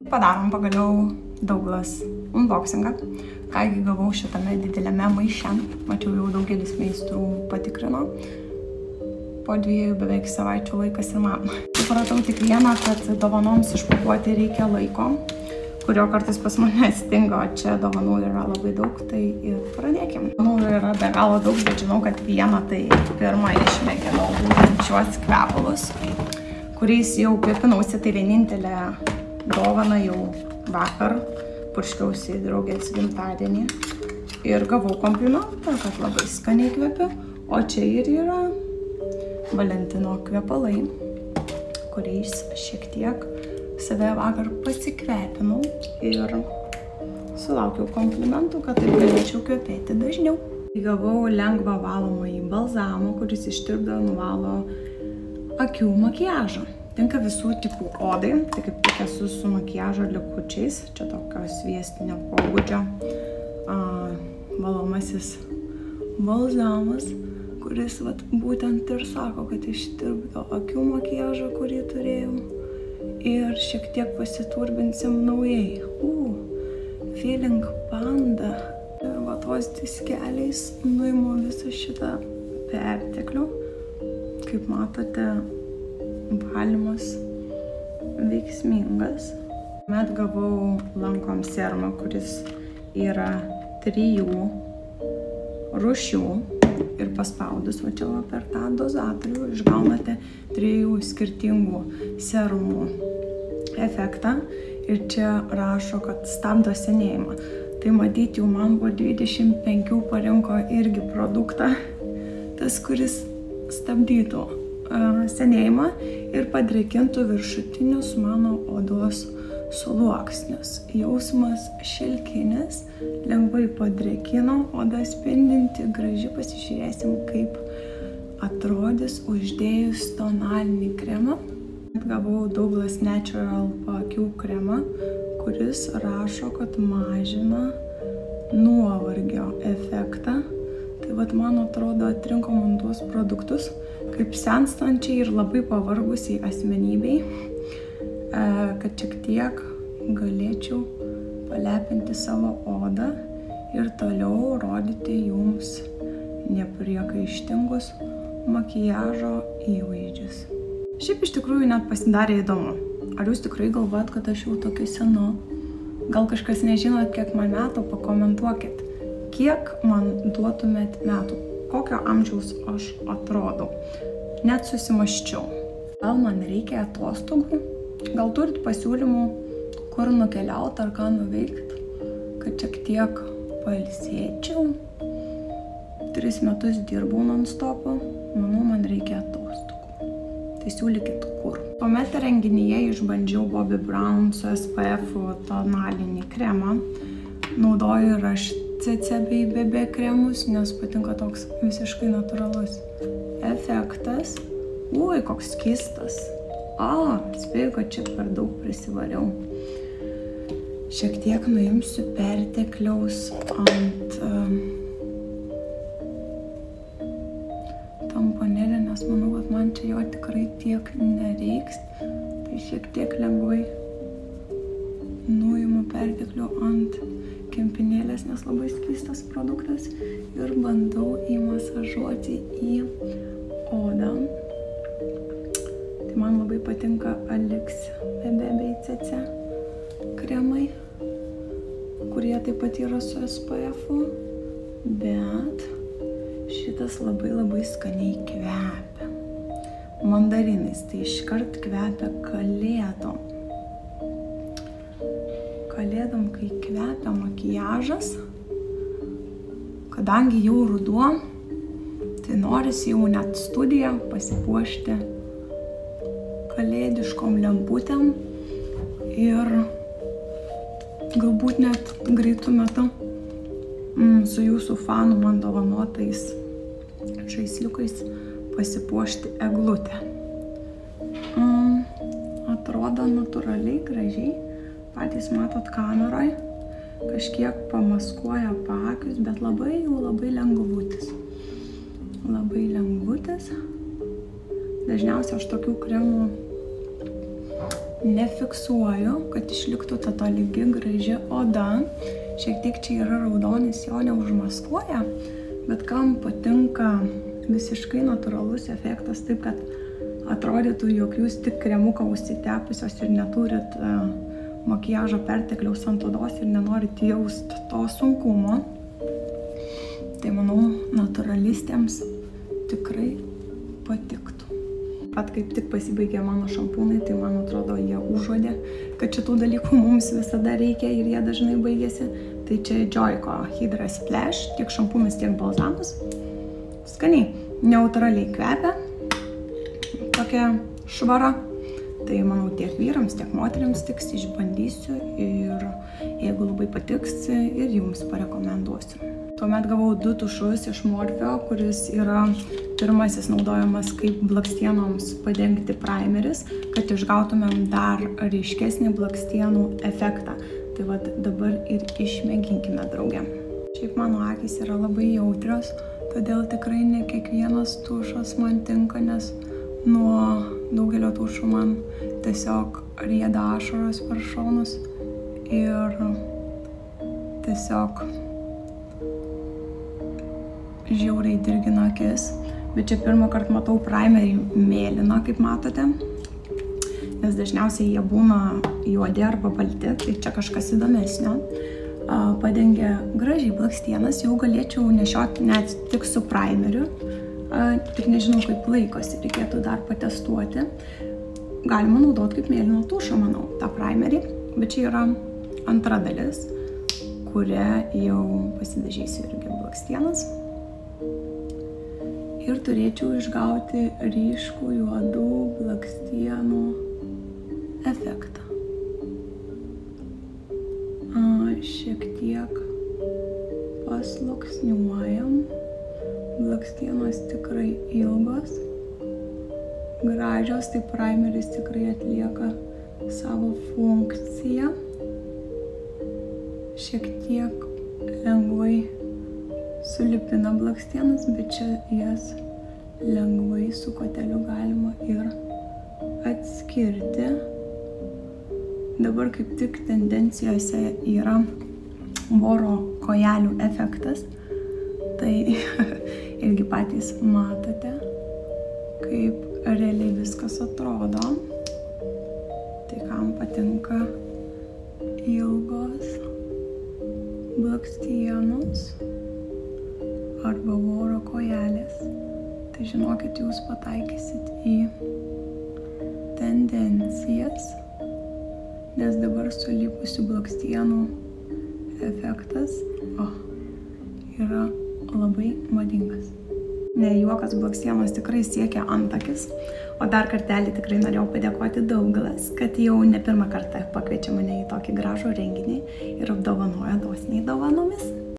Padarom pagaliau Douglas unboxingą. Kągi gavau šitame dideliame maiše. Mačiau, jau daugelis meistrų patikrino. Po 2 beveik savaičių laikas ir man. Supratau tik vieną, kad dovanoms išpakuoti reikia laiko, kurio kartais pas mane stinga, o čia dovanų yra labai daug, tai ir pradėkim. Dovanų yra be galo daug, bet žinau, kad vieną tai pirmą išmėginau būtent šiuos kvepalus, kuriais jau kvepinausi, tai vienintelė dovana jau vakar purškiausi draugės gimtadienį ir gavau komplimentą, kad labai skaniai kvepi, o čia ir yra Valentino kvepalai, kuriais šiek tiek save vakar pasikvepinau ir sulaukiau komplimentų, kad taip galėčiau kvepėti dažniau. Gavau lengvą valomąjį balzamą, kuris ištirpdo nuvalo akių makiažą. Tinka visų tipų odai, tai kaip tik esu su makiažo likučiais, čia tokio sviestinio pobūdžio valomasis balzamas, kuris būtent ir sako, kad ištirpdo akių makiažą, kurį turėjau. Ir šiek tiek pasiturbinsim naujai. Feeling Panda. Va tos diskeliais nuimu visą šitą perteklių. Kaip matote, valymas veiksmingas. Met gavau lankom serumą, kuris yra 3 rūšių. Ir paspaudus, o čia per tą dozatorių išgaunate 3 skirtingų serumų efektą. Ir čia rašo, kad stabdo senėjimą. Tai matyti, jau man po 25 parinko irgi produktą, tas, kuris stabdytų senėjimą ir padrėkintų viršutinius mano odos sluoksnius. Jausmas šilkinis, lengvai padrėkino, oda spindinti, graži. Pasižiūrėsim, kaip atrodys uždėjus tonalinį kremą. Gavau Douglas Natural paakių kremą, kuris rašo, kad mažina nuovargio efektą. Tai man atrodo, atrinko man tuos produktus kaip senstančiai ir labai pavargusiai asmenybei, kad šiek tiek galėčiau palepinti savo odą ir toliau rodyti jums nepriekaištingus makiažo įvaizdžius. Šiaip iš tikrųjų net pasidarė įdomu. Ar jūs tikrai galvojat, kad aš jau tokia sena? Gal kažkas nežinot, kiek man metų, pakomentuokit. Kiek man duotumėt metų? Kokio amžiaus aš atrodau? Net susimaščiau. Gal man reikia atostogų? Gal turit pasiūlymų, kur nukeliauti ar ką nuveikti, kad šiek tiek pailsėčiau? 3 metus dirbau non-stopu, manau, man reikia atostogų. Tai siūlykit kur. Tuomet renginyje išbandžiau Bobbi Brown su SPF tonalinį kremą. Naudoju ir aš CC bei BB kremus, nes patinka toks visiškai natūralus efektas. Koks skystas. Spėju, kad čia per daug prisivariau. Šiek tiek nuimsiu pertekliaus ant tamponėlį, nes manau, kad man čia jo tikrai tiek nereiks. Tai šiek tiek lengvai nuimu perteklių ant kempinėlės, nes labai skystas produktas, ir bandau įmasažuoti į odą. Tai man labai patinka Alix BB bei CC kremai, kurie taip pat yra su SPF-u, bet šitas labai skaniai kvepia. Mandarinais, tai iškart kvepia kalėdom. Kalėdom, kai kvepia makiažas, kadangi jau ruduo, tai norisi jau net studiją pasipuošti kalėdiškom lemputėm ir galbūt net greitų metu su jūsų fanų man dovanotais žaisliukais pasipuošti eglutę. Atrodo natūraliai, gražiai. Patys matot kameroj, kažkiek pamaskuoja paakius, bet labai lengvutis. Labai lengvutis. Dažniausiai aš tokių kremų nefiksuoju, kad išliktų ta tolygi, graži oda. Šiek tiek čia yra raudonis, jo neužmaskuoja, bet kam patinka visiškai natūralus efektas, taip kad atrodytų, jog jūs tik kremuką užsitepusios ir neturit makiažo pertekliaus ant odos ir nenorit jaust to sunkumo. Tai manau, natūralistėms tikrai patiktų. Pat kaip tik pasibaigė mano šampūnai, tai man atrodo, jie užuodė, kad šitų dalykų mums visada reikia ir jie dažnai baigėsi. Tai čia Joico Hydra Splash, tiek šampūnas, tiek balzamas. Skaniai, neutraliai kvepia, tokia švara. Tai manau, tiek vyrams, tiek moteriams tiks, išbandysiu ir jeigu labai patiks, ir jums parekomenduosiu. Tuomet gavau 2 tušus iš Morphe, kuris yra pirmasis naudojamas kaip blakstienoms padengti primeris, kad išgautumėm dar ryškesnį blakstienų efektą. Tai vat dabar ir išmėginkime drauge. Šiaip mano akys yra labai jautrios, todėl tikrai ne kiekvienas tušas man tinka, nes nuo daugelio tušų man tiesiog rieda ašaros per šonus ir tiesiog žiauriai dirgina akis. Bet čia pirmą kartą matau primerį mėlyną, kaip matote, nes dažniausiai jie būna juodi arba balti, tai čia kažkas įdomesnio. Padengia gražiai blakstienas, jau galėčiau nešioti net tik su primeriu, tik nežinau, kaip laikosi, reikėtų dar patestuoti. Galima naudoti kaip mėlyno tušą, manau, tą primerį, bet čia yra antra dalis, kuria jau pasidažysiu irgi blakstienas. Ir turėčiau išgauti ryškų juodų blakstienų efektą. Šiek tiek pasluoksniuojam. Blakstienos tikrai ilgos, gražios, tai primeris tikrai atlieka savo funkciją. Šiek tiek lengvai sulipina blakstienas, bet čia jas lengvai su koteliu galima ir atskirti. Dabar kaip tik tendencijose yra voro kojelių efektas, tai irgi patys matote, kaip realiai viskas atrodo. Tai kam patinka ilgos blakstienos arba voro kojelės, tai žinokit, jūs pataikysit į tendencijas, nes dabar sulipusių blakstienų efektas yra labai madingas. Ne juokas, blakstienos tikrai siekia antakis, o dar kartelį tikrai norėjau padėkoti Douglas, kad jau ne pirmą kartą pakviečia mane į tokį gražų renginį ir apdovanoja dosniai dovanomis.